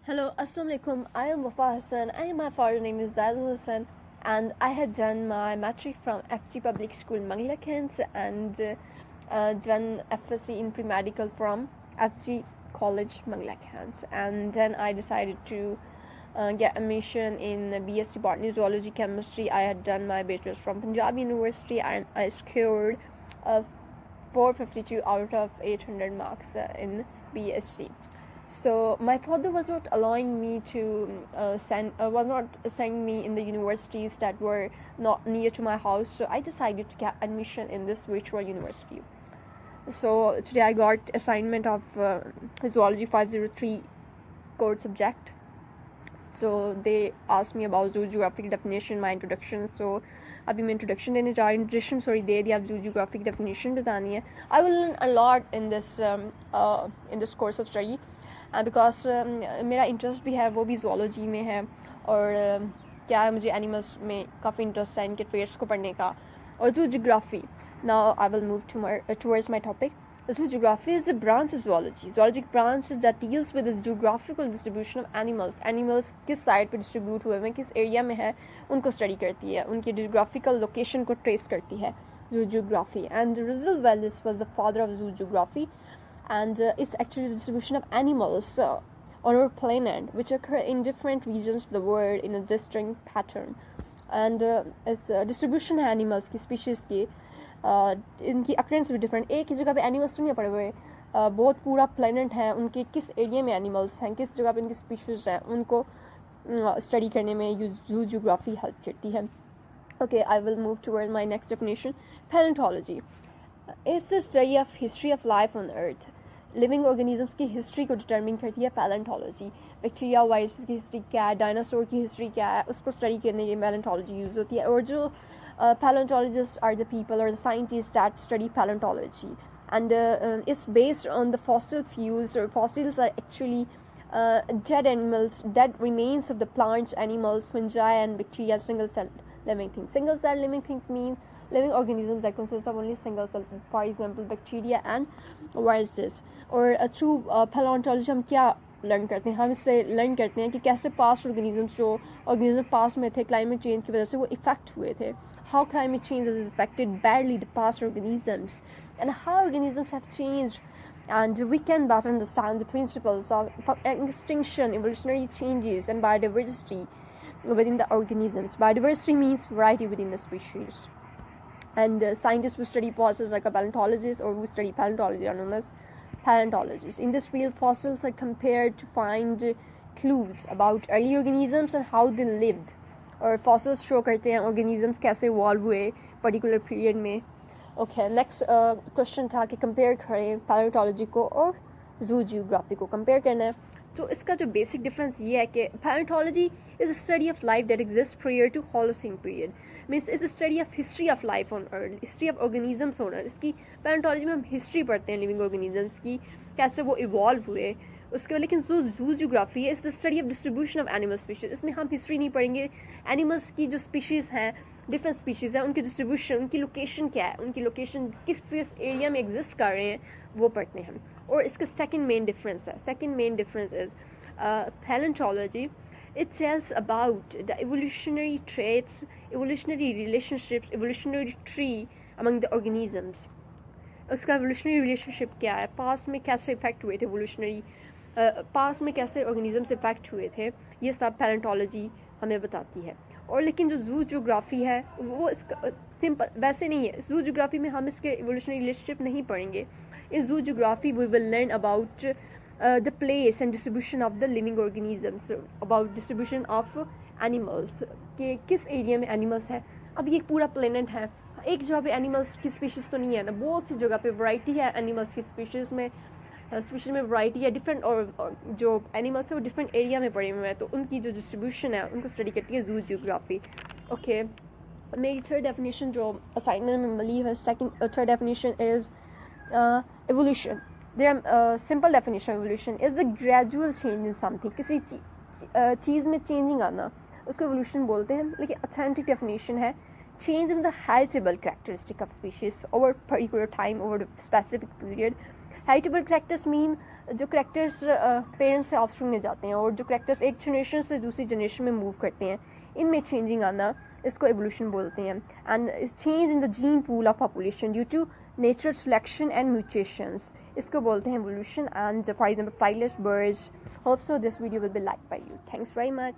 Hello, Assalamu alaikum. I am Wafa Hassan and my father name is Zaidul Hassan, and I had done my matric from FG Public School Mangla Kent and done FSc in pre-medical from FG College Mangla Kent, and then I decided to get admission in BSc Botany Zoology Chemistry. I had done my bachelor's from Punjab University and I scored 452 out of 800 marks in BSc. So my father was not allowing me to was not sending me in the universities that were not near to my house. So I decided to get admission in this virtual university. So today I got assignment of zoology 503 core subject. So they asked me about zoogeographic definition, my introduction. So अभी मैं introduction देने जा रही हूँ. Introduction sorry दे दी, अब zoogeographic definition बतानी है. I will learn a lot in this course of study. Because मेरा इंटरेस्ट भी है वो भी zoology में है और क्या है मुझे एनिमल्स में काफ़ी इंटरेस्ट है इनके ट्रेड्स को पढ़ने का और zoography. Now I will move towards my topic. Zoography is a branch of zoology. Zoologic branch that deals with the geographical distribution of animals. Animals किस साइड पे डिस्ट्रीब्यूट हुए हैं, किस एरिया में है, उनको स्टडी करती है, उनकी geographical लोकेशन को ट्रेस करती है zoography. And Rizal Wallace was the father of zoography. And it's actually the distribution of animals on our planet which occur in different regions of the world in a distinct pattern. And it's distribution है animals की species की इनकी occurrence भी different. एक ही जगह पे animals तो नहीं पड़े हुए, बहुत पूरा planet है, उनके किस एरिया में animals हैं, किस जगह पे इनकी species हैं, उनको study करने में zoogeography help करती है. Okay, I will move toward my next definition. Paleontology. It's the study of history of life on earth. Living organisms की हिस्ट्री को डिटर्मिन करती है पैलेंटोलॉजी. बैक्टीरिया वायरस की हिस्ट्री क्या है, डायनासोर की हिस्ट्री क्या है, उसको स्टडी करने के लिए पैलेंटोलॉजी यूज़ होती है. और जो पैलेंटोलॉजिस्ट आर द पीपल और the scientist that study palaeontology and it's based on the fossil fuels, or fossils are actually dead animals, dead remains of the plants, animals, fungi and bacteria, single cell living things. Single cell living things mean living organisms that consist of only single cell, for example bacteria and viruses. और through paleontology हम क्या learn करते हैं, हम इससे learn करते हैं कि कैसे पास्ट ऑर्गेनिजम्स जो ऑर्गेनिज्म पास्ट में थे क्लाइमेट चेंज की वजह से वो इफेक्ट हुए थे. How climate change has affected badly the past organisms and how organisms have changed, and we can better understand the principles of extinction, evolutionary changes and biodiversity within the organisms. Biodiversity means variety within the species. And scientists who study fossils like a paleontologist or who study paleontology are known as paleontologists. In this field, fossils are compared to find clues about early organisms and how they lived. और fossils show करते हैं organisms कैसे evolve हुए particular period में. Okay, next question था कि compare करें paleontology को और zoogeography को compare करना है. तो इसका जो basic difference ये है कि paleontology is a study of life that exists prior to Holocene period. Means it's a study of history of life on earth, history of organisms on earth. इसकी paleontology में हम history पढ़ते हैं living organisms की, कैसे वो evolve हुए उसके बाद. लेकिन जो zoogeography है, is the study of distribution of animal species. इसमें हम हिस्ट्री नहीं पढ़ेंगे, एनिमल्स की जो स्पीशीज़ हैं, डिफरेंट स्पीशीज़ हैं, उनकी डिस्ट्रीब्यूशन, उनकी लोकेशन क्या है, उनकी लोकेशन किस एरिया में एग्जिस्ट कर रहे हैं, वो पढ़ते हैं हम. और इसका सेकंड मेन डिफरेंस है, second main difference is palaeontology. It tells about the evolutionary traits, evolutionary relationships, evolutionary tree among the organisms. उसका evolutionary relationship क्या है, पास्ट में कैसे इफेक्ट हुए थे evolutionary, पास्ट में कैसे organisms इफेक्ट हुए थे, ये सब पैलेंटोलॉजी हमें बताती है. और लेकिन जो zoogeography है वो इसका सिंपल वैसे नहीं है. zoogeography में हम इसके evolutionary relationship नहीं पढ़ेंगे. In zoogeography we will learn about the place and distribution of the living organisms, about distribution of animals, कि किस एरिया में एनिमल्स है. अब ये पूरा प्लेनेट है, एक जगह पे एनिमल्स की स्पीशीज़ तो नहीं है ना, बहुत सी जगह पे वैरायटी है एनिमल्स की स्पीशीज़ में वैरायटी है डिफरेंट, और जो एनिमल्स है वो डिफरेंट एरिया में पड़े हुए हैं, तो उनकी जो डिस्ट्रीब्यूशन है उनको स्टडी करती है zoogeography. ओके, मेरी थर्ड डेफिनेशन जो असाइनमेंट में मिली है, third definition is evolution. Simple definition evolution is a gradual change in something. किसी चीज़ में चेंजिंग आना उसको एवोल्यूशन बोलते हैं. लेकिन ऑथेंटिक डेफिनेशन है change in the heritable characteristic of species over particular time, over a specific period. Heritable characters mean जो characters parents से ऑफस्प्रिंग में जाते हैं और जो करेक्टर्स एक जनरेशन से दूसरी जनरेशन में मूव करते हैं, इनमें चेंजिंग आना, इसको एवोल्यूशन बोलते हैं. And change in the gene pool of population due to natural selection and mutations, इसको बोलते हैं evolution. And for example flightless birds. Hope so this video will be like by you. Thanks very much.